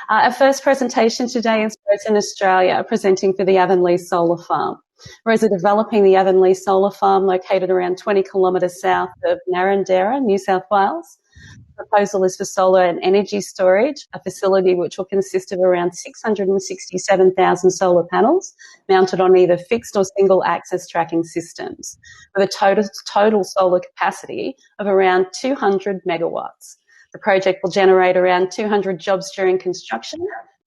Our first presentation today is Rez in Australia, presenting for the Avonlie Solar Farm. Rez are developing the Avonlie Solar Farm, located around 20 kilometres south of Narrandera, New South Wales. The proposal is for solar and energy storage, a facility which will consist of around 667,000 solar panels mounted on either fixed or single axis tracking systems, with a total solar capacity of around 200 megawatts. The project will generate around 200 jobs during construction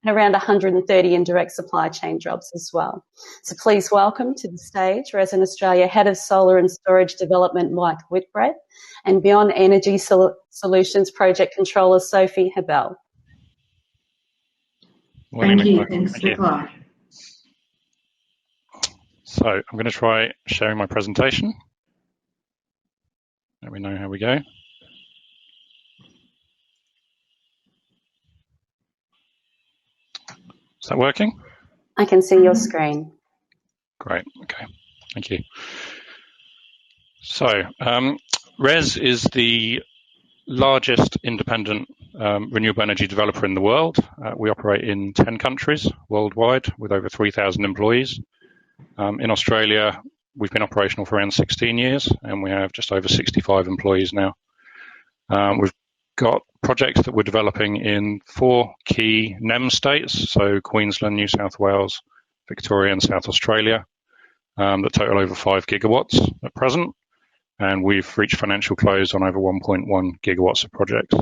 and around 130 indirect supply chain jobs as well. So please welcome to the stage Rez in Australia Head of Solar and Storage Development Mike Whitbread and Beyond Energy Solutions Project Controller Sophie Habel. Thank you. Thanks, Nicola. So I'm going to try sharing my presentation. Let me know how we go. Is that working? I can see your screen. Great, okay, thank you. So, Rez is the largest independent renewable energy developer in the world. We operate in 10 countries worldwide with over 3,000 employees. In Australia, we've been operational for around 16 years and we have just over 65 employees now. We've got projects that we're developing in 4 key NEM states, so Queensland, New South Wales, Victoria and South Australia, that total over 5 gigawatts at present, and we've reached financial close on over 1.1 gigawatts of projects.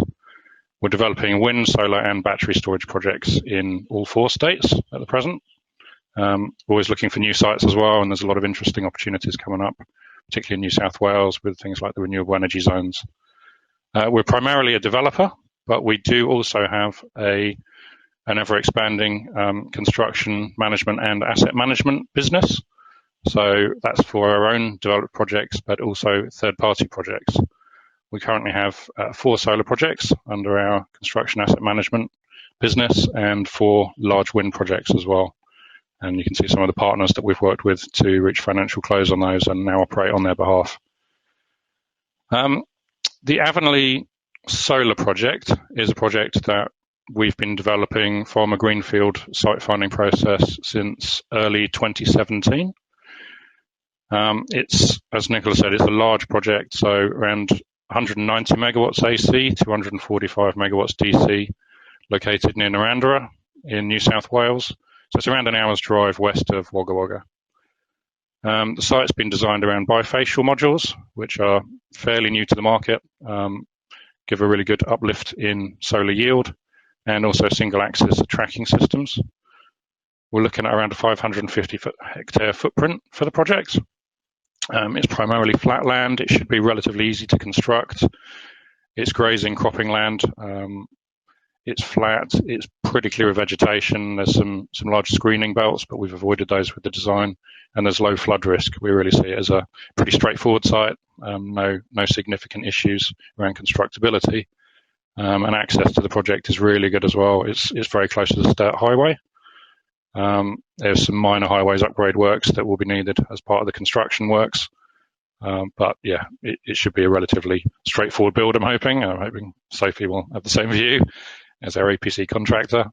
We're developing wind, solar and battery storage projects in all 4 states at the present. Always looking for new sites as well, and there's a lot of interesting opportunities coming up, particularly in New South Wales with things like the renewable energy zones. We're primarily a developer, but we do also have an ever-expanding construction management and asset management business. So that's for our own developed projects, but also third-party projects. We currently have 4 solar projects under our construction asset management business and 4 large wind projects as well. And you can see some of the partners that we've worked with to reach financial close on those and now operate on their behalf. The Avonlie Solar project is a project that we've been developing from a greenfield site finding process since early 2017. It's, as Nicola said, it's a large project, so around 190 megawatts AC, 245 megawatts DC, located near Narrandera in New South Wales. So it's around an hour's drive west of Wagga Wagga. The site's been designed around bifacial modules, which are fairly new to the market, give a really good uplift in solar yield, and also single axis tracking systems. We're looking at around a 550 hectare footprint for the project. It's primarily flat land. It should be relatively easy to construct. It's grazing cropping land. It's flat. It's pretty clear of vegetation. There's some large screening belts, but we've avoided those with the design. And there's low flood risk. We really see it as a pretty straightforward site. No significant issues around constructability. And access to the project is really good as well. It's very close to the Sturt Highway. There's some minor highways upgrade works that will be needed as part of the construction works. But yeah, it should be a relatively straightforward build, I'm hoping. I'm hoping Sophie will have the same view as our EPC contractor.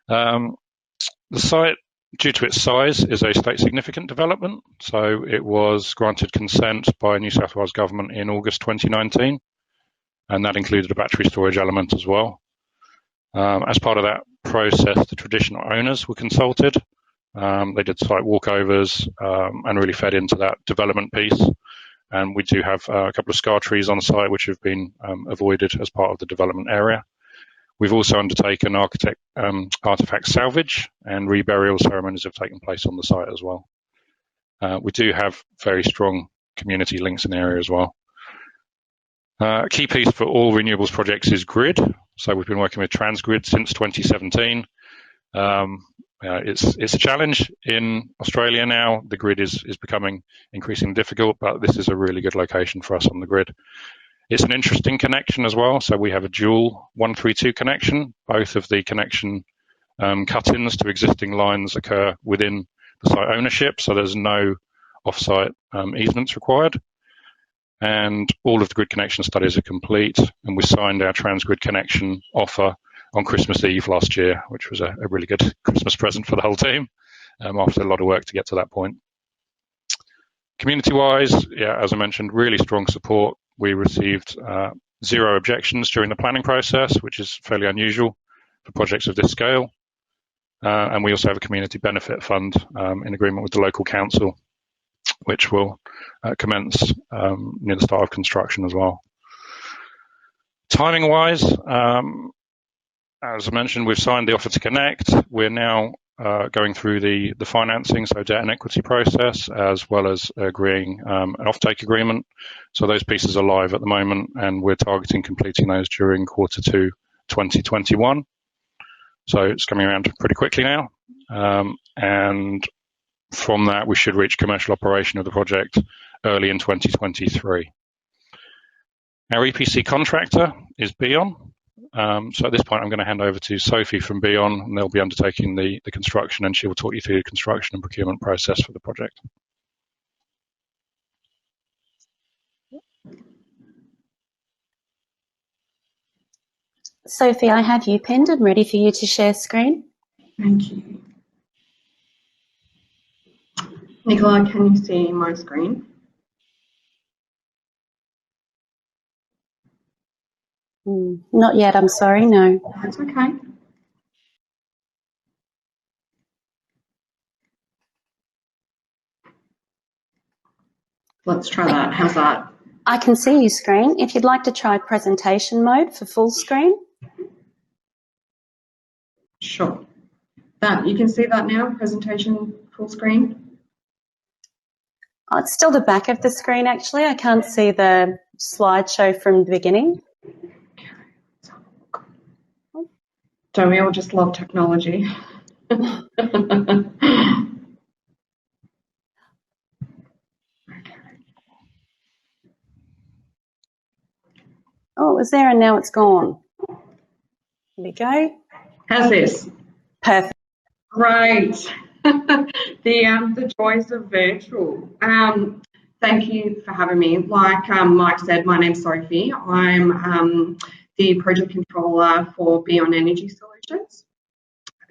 The site, due to its size, is a state significant development. So it was granted consent by New South Wales Government in August 2019, and that included a battery storage element as well. As part of that process, the traditional owners were consulted. They did site walkovers and really fed into that development piece. And we do have a couple of scar trees on site which have been avoided as part of the development area. We've also undertaken artefact salvage, and reburial ceremonies have taken place on the site as well. We do have very strong community links in the area as well. A key piece for all renewables projects is grid. So we've been working with Transgrid since 2017. It's a challenge in Australia now. The grid is becoming increasingly difficult, but this is a really good location for us on the grid. It's an interesting connection as well. So we have a dual 132 connection. Both of the connection cut-ins to existing lines occur within the site ownership, so there's no off-site easements required. And all of the grid connection studies are complete, and we signed our Transgrid connection offer on Christmas Eve last year, which was a really good Christmas present for the whole team after a lot of work to get to that point. Community-wise, yeah, as I mentioned, really strong support. We received 0 objections during the planning process, which is fairly unusual for projects of this scale. And we also have a community benefit fund in agreement with the local council, which will commence near the start of construction as well. Timing-wise, as I mentioned, we've signed the offer to connect. We're now going through the financing, so debt and equity process, as well as agreeing an offtake agreement. So those pieces are live at the moment, and we're targeting completing those during Q2 2021. So it's coming around pretty quickly now. And from that, we should reach commercial operation of the project early in 2023. Our EPC contractor is Beon. So at this point, I'm going to hand over to Sophie from Beon, and they'll be undertaking the construction, and she will talk you through the construction and procurement process for the project. Sophie, I have you pinned and ready for you to share screen. Thank you. Nicola, can you see my screen? Not yet, I'm sorry, no. That's okay. Let's try that. How's that? I can see you screen. If you'd like to try presentation mode for full screen. Sure. That, you can see that now, presentation full screen? Oh, it's still the back of the screen, actually. I can't see the slideshow from the beginning. Don't we all just love technology? Oh, it was there and now it's gone. Here we go. How's this? Perfect. Great. The joys of virtual. Thank you for having me. Like Mike said, my name's Sophie. I'm the project controller for Beon Energy Solutions.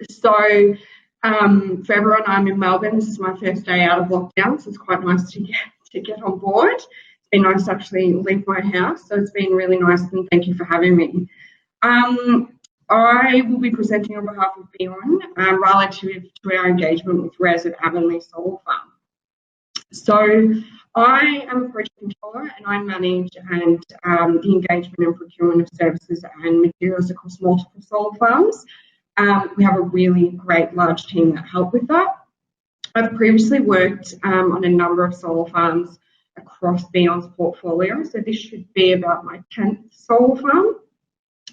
So for everyone, I'm in Melbourne. This is my first day out of lockdown, so it's quite nice to get on board. It's been nice to actually leave my house, so it's been really nice, and thank you for having me. I will be presenting on behalf of Beon relative to our engagement with RES at Avonlie Solar Farm. So I am a project controller, and I manage the engagement and procurement of services and materials across multiple solar farms. We have a really great large team that help with that. I've previously worked on a number of solar farms across Beon's portfolio, so this should be about my 10th solar farm.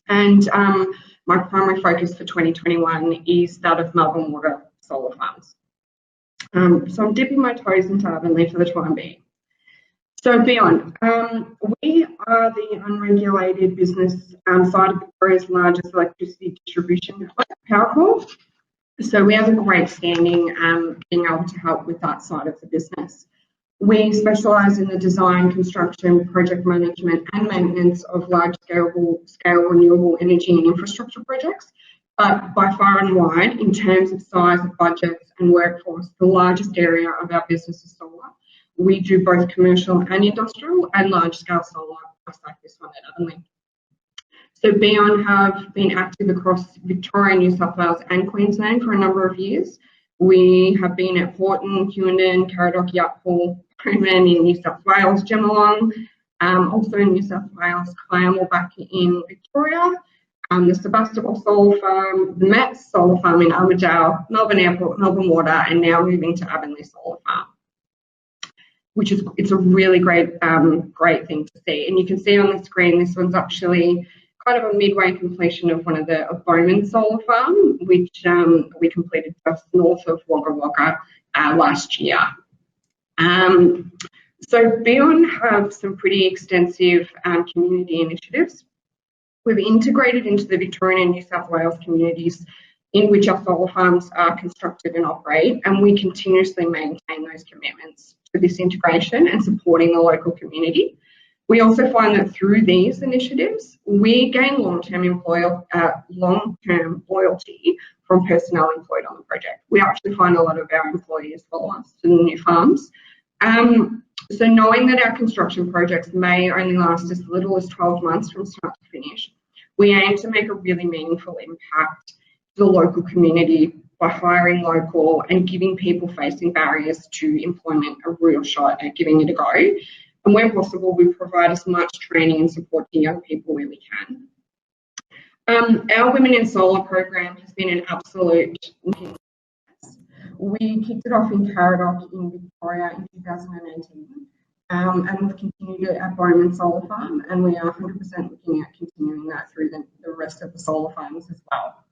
And my primary focus for 2021 is that of Melbourne Water solar farms. So I'm dipping my toes into Avonlie for the time being. So Beon, we are the unregulated business side of Victoria's largest electricity distribution network, PowerCore. So we have a great standing being able to help with that side of the business. We specialise in the design, construction, project management and maintenance of large-scale renewable energy and infrastructure projects. But by far and wide, in terms of size of budgets and workforce, the largest area of our business is solar. We do both commercial and industrial and large-scale solar, just like this one at Avonlie. So Beon have been active across Victoria, New South Wales and Queensland for a number of years. We have been at Horton, Hughenden, Caradoc, Yappool, Crewman in New South Wales, Gemelong, also in New South Wales, Clamwell back in Victoria, the Sebastopol Solar Farm, the Metz Solar Farm in Armidale, Melbourne Airport, Melbourne Water, and now moving to Avonlie Solar Farm, which is it's a really great thing to see. And you can see on the screen, this one's actually kind of a midway completion of one of the Bowman Solar Farm, which we completed just north of Wagga Wagga last year. So Beon have some pretty extensive community initiatives. We've integrated into the Victorian and New South Wales communities in which our solar farms are constructed and operate, and we continuously maintain those commitments to this integration and supporting the local community. We also find that through these initiatives, we gain long-term loyalty from personnel employed on the project. We actually find a lot of our employees follow us to the new farms. So knowing that our construction projects may only last as little as 12 months from start to finish, we aim to make a really meaningful impact to the local community by hiring local and giving people facing barriers to employment a real shot at giving it a go. And where possible, we provide as much training and support to young people where we can. Our Women in Solar program has been an absolute success. We kicked it off in Caradoc in Victoria in 2018, and we've continued it at Avonlie Solar Farm, and we are 100% looking at continuing that through the rest of the solar farms as well.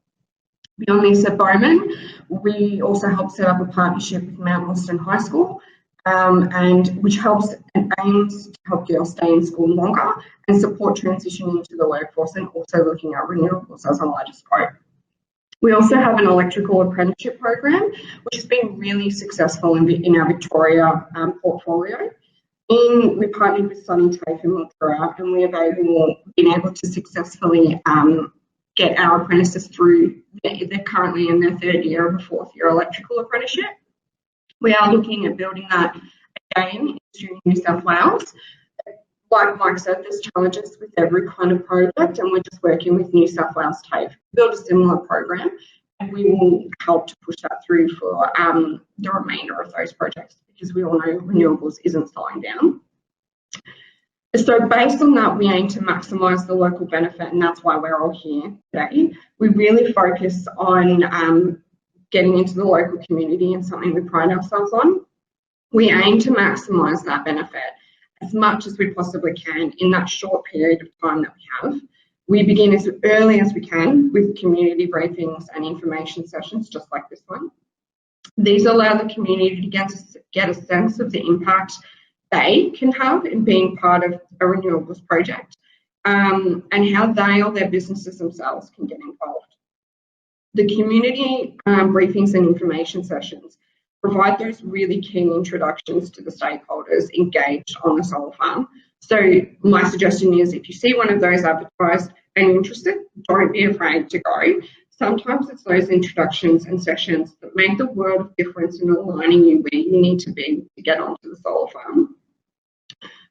Beyond this, at Bowman, we also helped set up a partnership with Mount Austin High School, and which helps and aims to help girls stay in school longer and support transitioning into the workforce, and also looking at renewables as a larger scope. We also have an electrical apprenticeship program, which has been really successful in our Victoria portfolio. We partnered with Sunny Tafe in Mildura, and we have been able to successfully get our apprentices through. They're currently in their third year of a fourth year electrical apprenticeship. We are looking at building that again in New South Wales. Like Mike said, there's challenges with every kind of project, and we're just working with New South Wales TAFE to build a similar program, and we will help to push that through for the remainder of those projects, because we all know renewables isn't slowing down. So based on that, we aim to maximise the local benefit, and that's why we're all here today. We really focus on getting into the local community, and something we pride ourselves on. We aim to maximise that benefit as much as we possibly can in that short period of time that we have. We begin as early as we can with community briefings and information sessions just like this one. These allow the community to get a sense of the impact they can have in being part of a renewables project, and how they or their businesses themselves can get involved. The community briefings and information sessions provide those really key introductions to the stakeholders engaged on the solar farm. So my suggestion is, if you see one of those advertised and you're interested, don't be afraid to go. Sometimes it's those introductions and sessions that make the world of difference in aligning you where you need to be to get onto the solar farm.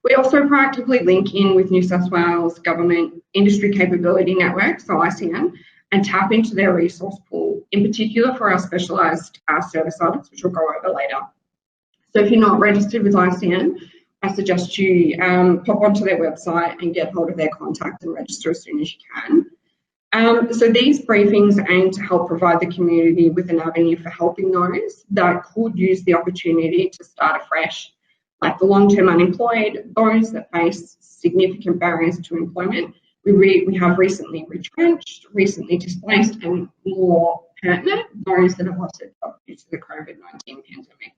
We also proactively link in with New South Wales Government Industry Capability Network, so ICN, and tap into their resource pool, in particular for our specialised service items, which we'll go over later. So if you're not registered with ICN, I suggest you pop onto their website and get hold of their contact and register as soon as you can. So these briefings aim to help provide the community with an avenue for helping those that could use the opportunity to start afresh, like the long-term unemployed, those that face significant barriers to employment. We have recently retrenched, recently displaced, and more pertinent, those that have lost their job due to the COVID-19 pandemic.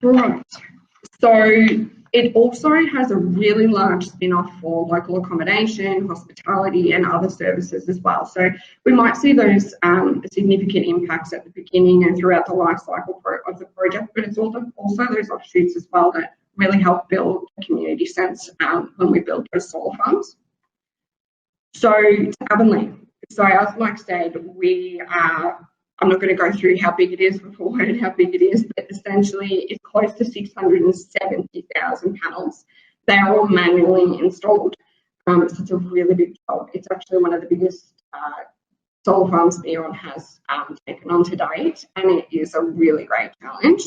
Right, so it also has a really large spin-off for local accommodation, hospitality, and other services as well. So we might see those significant impacts at the beginning and throughout the life cycle of the project, but it's also those offshoots as well that really help build a community sense when we build those solar farms. So to Avonlie. So as Mike said, I'm not going to go through how big it is beforehand, how big it is, but essentially it's close to 670,000 panels. They are all manually installed, so it's a really big job. It's actually one of the biggest solar farms Beyond has taken on to date, and it is a really great challenge.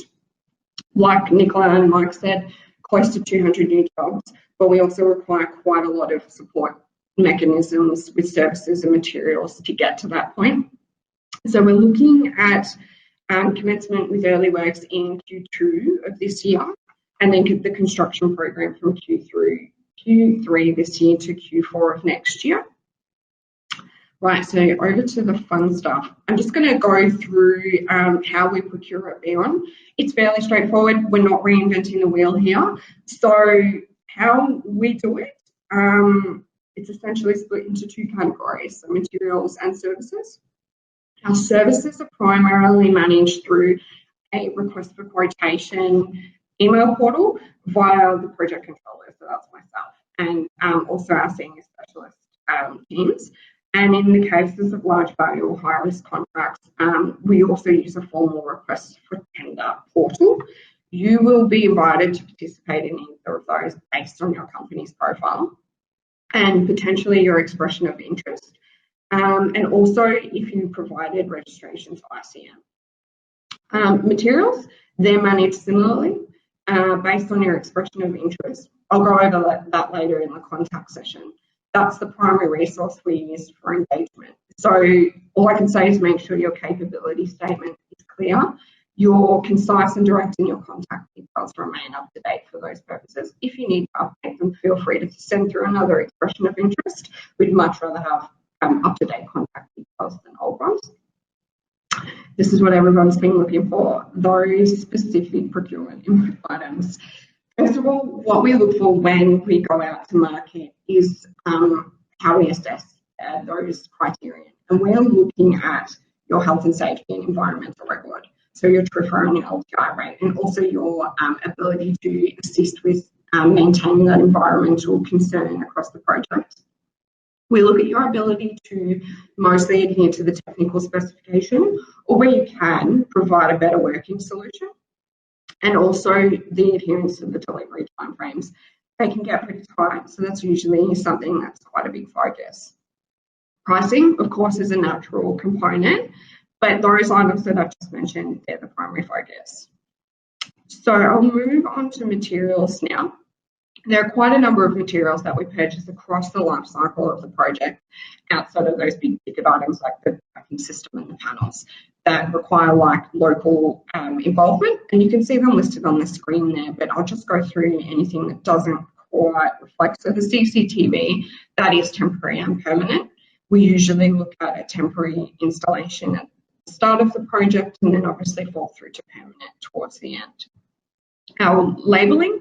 Like Nicola and Mike said, close to 200 new jobs, but we also require quite a lot of support mechanisms with services and materials to get to that point. So we're looking at commencement with early works in Q2 of this year, and then the construction program from Q3 this year to Q4 of next year. Right, so over to the fun stuff. I'm just going to go through how we procure at Beyond. It's fairly straightforward. We're not reinventing the wheel here. So how we do it, it's essentially split into two categories, so materials and services. Our services are primarily managed through a request for quotation, email portal via the project controller, so that's myself, and also our senior specialist teams. And in the cases of large value or high risk contracts, we also use a formal request for tender portal. You will be invited to participate in either of those based on your company's profile and potentially your expression of interest. And also if you provided registration to ICM. Materials, they're managed similarly based on your expression of interest. I'll go over that later in the contact session. That's the primary resource we use for engagement. So all I can say is make sure your capability statement is clear. You're concise and direct in your contact details remain up to date for those purposes. If you need to update them, feel free to send through another expression of interest. We'd much rather have up-to-date contact details than old ones. This is what everyone's been looking for, those specific procurement input items. First of all, what we look for when we go out to market is how we assess those criteria. And we're looking at your health and safety and environmental record, so your TRIFR and your LTI rate, and also your ability to assist with maintaining that environmental concern across the project. We look at your ability to mostly adhere to the technical specification, or where you can provide a better working solution, and also the adherence to the delivery timeframes. They can get pretty tight, so that's usually something that's quite a big focus. Pricing, of course, is a natural component, but those items that I've just mentioned, they're the primary focus. So I'll move on to materials now. There are quite a number of materials that we purchase across the life cycle of the project outside of those big ticket items like the tracking system and the panels that require like local involvement. And you can see them listed on the screen there, but I'll just go through anything that doesn't quite reflect. So the CCTV, that is temporary and permanent. We usually look at a temporary installation at the start of the project and then obviously fall through to permanent towards the end. Our labelling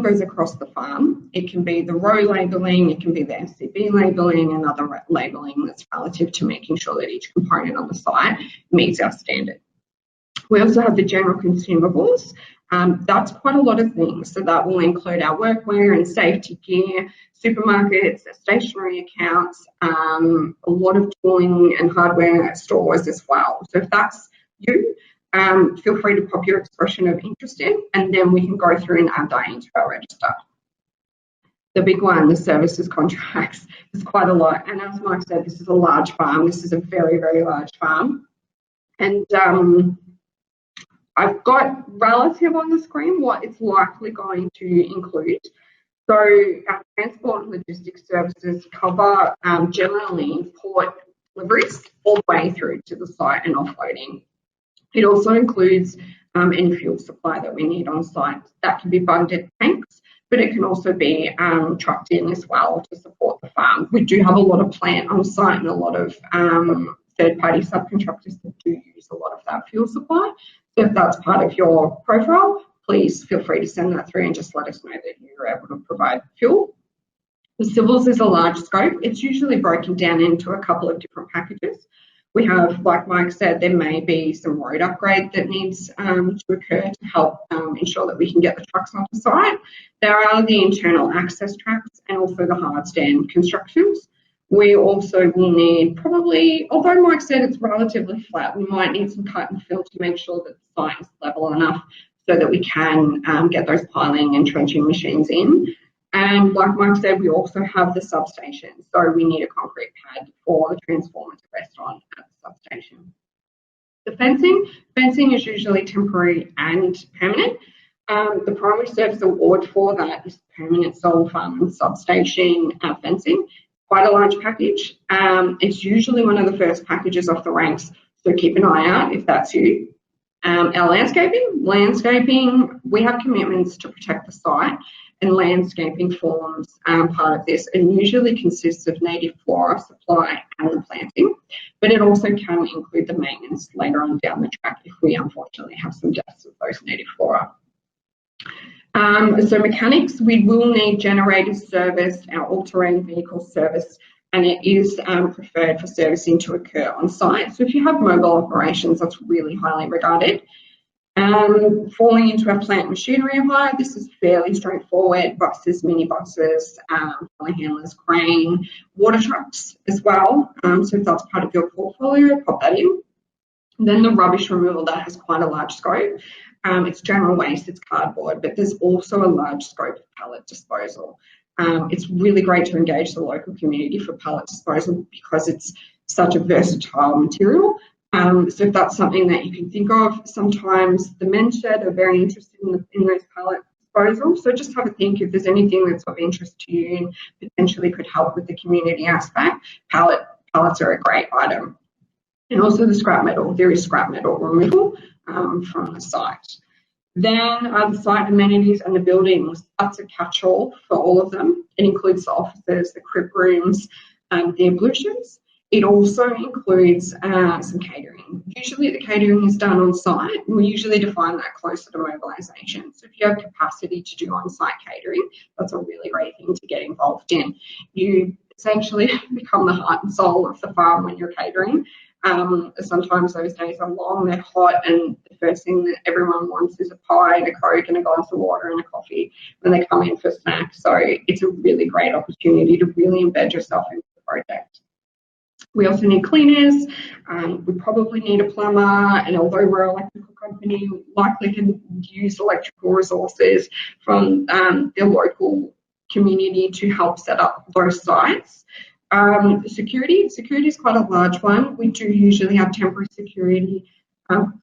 goes across the farm. It can be the row labelling, it can be the SCB labelling, and other labelling that's relative to making sure that each component on the site meets our standard. We also have the general consumables. That's quite a lot of things. So that will include our workwear and safety gear, supermarkets, stationery accounts, a lot of tooling and hardware stores as well. So if that's you, feel free to pop your expression of interest in, and then we can go through and add that into our register. The big one, the services contracts, is quite a lot. And as Mike said, this is a large farm. This is a very, very large farm. And I've got relative on the screen what it's likely going to include. So our transport and logistics services cover generally port deliveries all the way through to the site and offloading. It also includes any fuel supply that we need on site. That can be bundled tanks, but it can also be trucked in as well to support the farm. We do have a lot of plant on site and a lot of third-party subcontractors that do use a lot of that fuel supply. So if that's part of your profile, please feel free to send that through and just let us know that you're able to provide fuel. The civils is a large scope. It's usually broken down into a couple of different packages. We have, like Mike said, there may be some road upgrade that needs to occur to help ensure that we can get the trucks onto site. There are the internal access tracks and also the hard stand constructions. We also will need probably, although Mike said it's relatively flat, we might need some cut and fill to make sure that the site is level enough so that we can get those piling and trenching machines in. And like Mike said, we also have the substation. So we need a concrete pad for the transformer to rest on at the substation. The fencing is usually temporary and permanent. The primary service award for that is permanent solar farm and substation fencing. Quite a large package. It's usually one of the first packages off the ranks, so keep an eye out if that's you. Our landscaping, we have commitments to protect the site, and landscaping forms part of this and usually consists of native flora supply and the planting, but it also can include the maintenance later on down the track if we unfortunately have some deaths of those native flora. So mechanics, we will need generators serviced, our all-terrain vehicles serviced, and it is preferred for servicing to occur on site. So if you have mobile operations, that's really highly regarded. Falling into our plant machinery hire, this is fairly straightforward. Buses, minibuses, telehandlers, crane, water trucks as well. So if that's part of your portfolio, pop that in. And then the rubbish removal, that has quite a large scope. It's general waste, it's cardboard, but there's also a large scope of pallet disposal. It's really great to engage the local community for pallet disposal because it's such a versatile material. So if that's something that you can think of, sometimes the men's shed are very interested in those pallet disposal. So just have a think if there's anything that's of interest to you and potentially could help with the community aspect. Pallets are a great item. And also the scrap metal. There is scrap metal removal from the site. Then the site amenities and the buildings, that's a catch-all for all of them. It includes the offices, the crib rooms, the ablutions. It also includes some catering. Usually the catering is done on site. We usually define that closer to mobilisation. So if you have capacity to do on-site catering, that's a really great thing to get involved in. You essentially become the heart and soul of the farm when you're catering. Sometimes those days are long, they're hot, and the first thing that everyone wants is a pie and a Coke and a glass of water and a coffee when they come in for snacks. So it's a really great opportunity to really embed yourself into the project. We also need cleaners. We probably need a plumber, and although we're an electrical company, likely can use electrical resources from the local community to help set up those sites. Security is quite a large one. We do usually have temporary security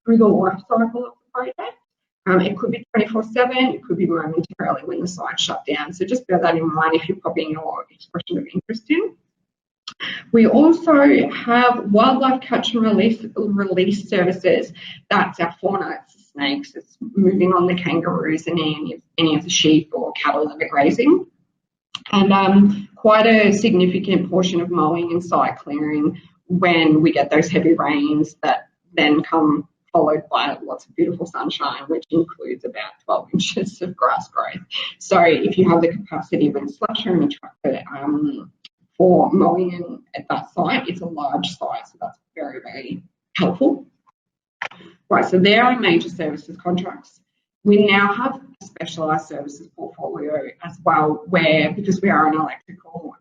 through the life cycle of the project. It could be 24/7, it could be momentarily when the site shut down. So just bear that in mind if you're popping your expression of interest in. We also have wildlife catch and release services. That's our fauna, it's the snakes, it's moving on the kangaroos and any of the sheep or cattle that are grazing. And quite a significant portion of mowing and site clearing when we get those heavy rains that then come followed by lots of beautiful sunshine, which includes about 12 inches of grass growth. So if you have the capacity of a slasher and a tractor for mowing at that site, it's a large site, so that's very, very helpful. Right, so there are major services contracts. We now have a specialised services portfolio as well, where, because we are an electrical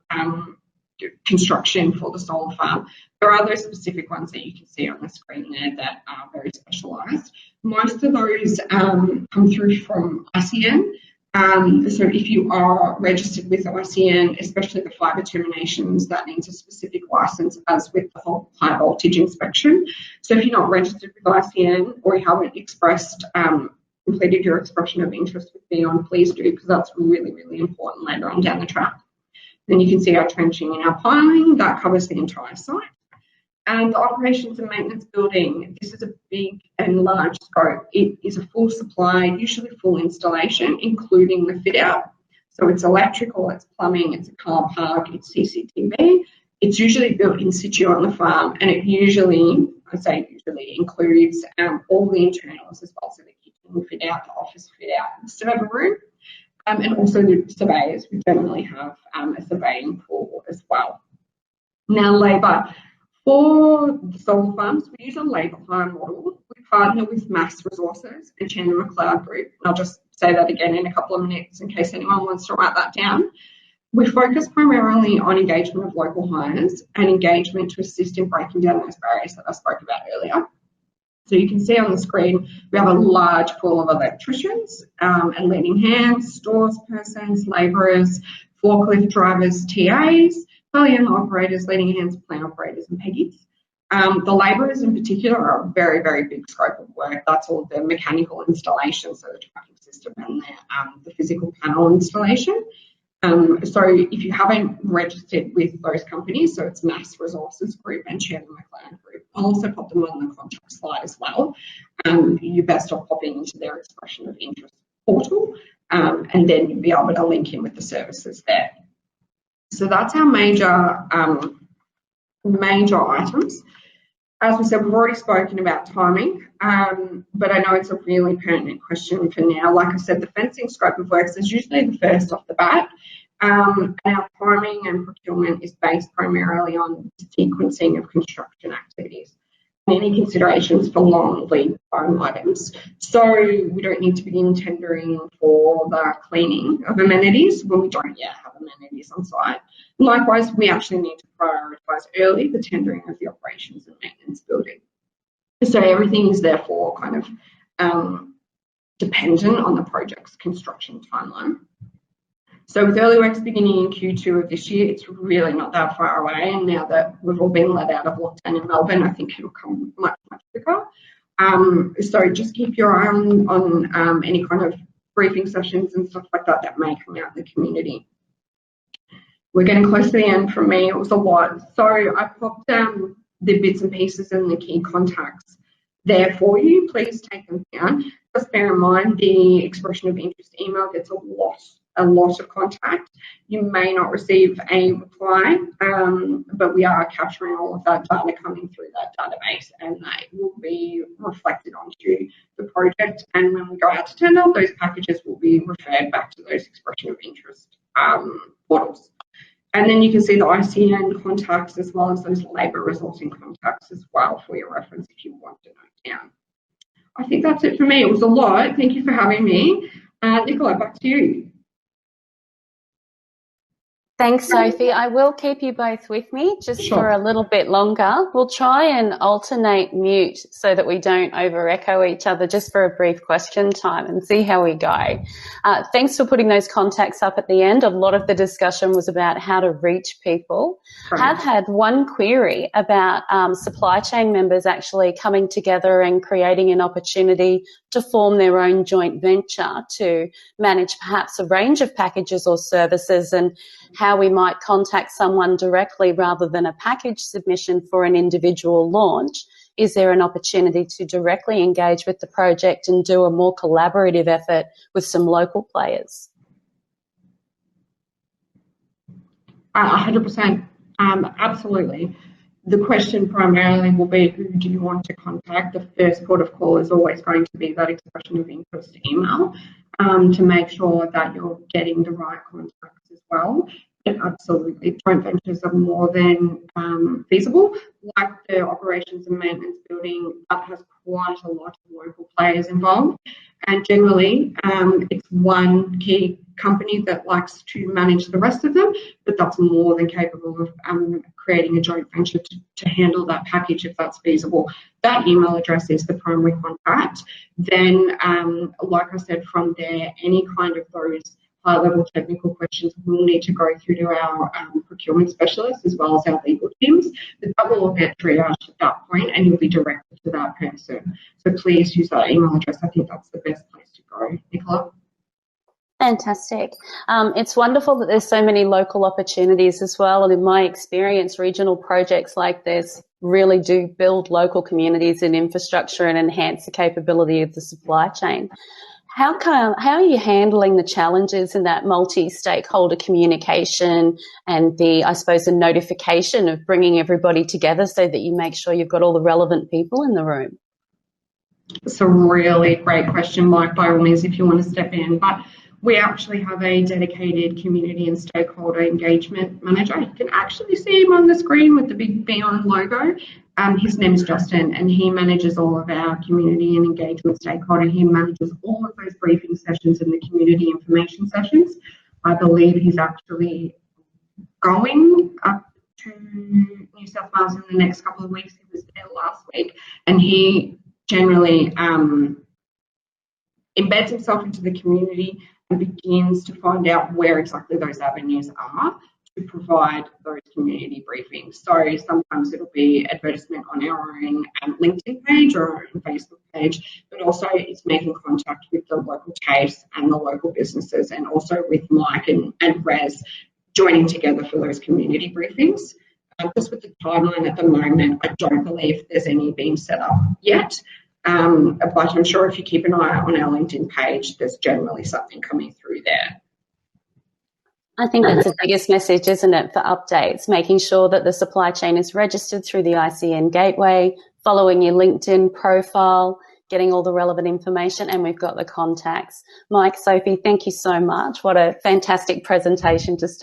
construction for the solar farm, there are those specific ones that you can see on the screen there that are very specialised. Most of those come through from ICN. So if you are registered with ICN, especially the fibre terminations, that needs a specific licence as with the whole high voltage inspection. So if you're not registered with ICN or you haven't completed your expression of interest with Beyond, please do, because that's really, really important later on down the track. Then you can see our trenching and our piling, that covers the entire site. And the operations and maintenance building, this is a big and large scope. It is a full supply, usually full installation, including the fit out. So it's electrical, it's plumbing, it's a car park, it's CCTV. It's usually built in situ on the farm, and it usually includes all the internals as well, so the kitchen fit out, the office fit out, the server room, and also the surveyors. We generally have a surveying pool as well. Now, labour. For the solar farms, we use a labour hire model. We partner with Mass Resources and Chandler McLeod Group. And I'll just say that again in a couple of minutes in case anyone wants to write that down. We focus primarily on engagement of local hires and engagement to assist in breaking down those barriers that I spoke about earlier. So you can see on the screen, we have a large pool of electricians and leading hands, stores persons, labourers, forklift drivers, TAs, Italian operators, leading hands, plant operators and peggies. The labourers in particular are a very, very big scope of work. That's all the mechanical installation, so the tracking system and the physical panel installation. So if you haven't registered with those companies, so it's Mass Resources Group and Chandler McLeod Group, I'll also pop them on the contract slide as well. You're best off popping into their expression of interest portal, and then you'll be able to link in with the services there. So that's our major items. As we said, we've already spoken about timing, but I know it's a really pertinent question for now. Like I said, the fencing scope of works is usually the first off the bat. And our timing and procurement is based primarily on sequencing of construction activities. any considerations for long lead time items. So we don't need to begin tendering for the cleaning of amenities when we don't yet have amenities on site. Likewise, we actually need to prioritise early the tendering of the operations and maintenance building. So everything is therefore kind of dependent on the project's construction timeline. So with early works beginning in Q2 of this year, it's really not that far away. And now that we've all been let out of lockdown in Melbourne, I think it'll come much, much quicker. So just keep your eye on any kind of briefing sessions and stuff like that that may come out in the community. We're getting close to the end from me. It was a lot. So I popped the bits and pieces and the key contacts there for you. Please take them down. Just bear in mind the expression of interest email gets a lot of contact. You may not receive a reply, but we are capturing all of that data coming through that database, and that will be reflected onto the project. And when we go out to tender, those packages will be referred back to those expression of interest portals. And then you can see the ICN contacts as well as those labour resourcing contacts as well for your reference if you want to note down. I think that's it for me. It was a lot. Thank you for having me. Nicola, back to you. Thanks, Sophie. I will keep you both with me just for a little bit longer. We'll try and alternate mute so that we don't over-echo each other just for a brief question time and see how we go. Thanks for putting those contacts up at the end. A lot of the discussion was about how to reach people. Right. I've had one query about supply chain members actually coming together and creating an opportunity to form their own joint venture to manage perhaps a range of packages or services, and how we might contact someone directly rather than a package submission for an individual launch. Is there an opportunity to directly engage with the project and do a more collaborative effort with some local players? 100%, absolutely. The question primarily will be, who do you want to contact? The first port of call is always going to be that expression of interest email, to make sure that you're getting the right contacts as well. And absolutely, joint ventures are more than feasible. Like the operations and maintenance building, that has quite a lot of local players involved. And generally, it's one key company that likes to manage the rest of them, but that's more than capable of creating a joint venture to handle that package if that's feasible. That email address is the primary contact. Then, like I said, from there, any kind of those high-level technical questions will need to go through to our procurement specialists as well as our legal teams. But that will all get triaged at that point, and you'll be directed to that person. So please use that email address. I think that's the best place to go. Nicola? Fantastic. It's wonderful that there's so many local opportunities as well. And in my experience, regional projects like this really do build local communities and infrastructure and enhance the capability of the supply chain. How are you handling the challenges in that multi-stakeholder communication and the notification of bringing everybody together so that you make sure you've got all the relevant people in the room? It's a really great question, Mike, by all means, if you want to step in. But we actually have a dedicated community and stakeholder engagement manager. You can actually see him on the screen with the big Beyond logo. His name is Justin, and he manages all of our community and engagement stakeholder. He manages all of those briefing sessions and the community information sessions. I believe he's actually going up to New South Wales in the next couple of weeks. He was there last week, and he generally embeds himself into the community and begins to find out where exactly those avenues are to provide those community briefings. So sometimes it'll be advertisement on our own LinkedIn page or our own Facebook page, but also it's making contact with the local TAFEs and the local businesses, and also with Mike and Rez joining together for those community briefings. Just with the timeline at the moment, I don't believe there's any being set up yet. But I'm sure if you keep an eye on our LinkedIn page, there's generally something coming through there. I think that's the biggest message, isn't it, for updates, making sure that the supply chain is registered through the ICN gateway, following your LinkedIn profile, getting all the relevant information, and we've got the contacts. Mike, Sophie, thank you so much. What a fantastic presentation to start.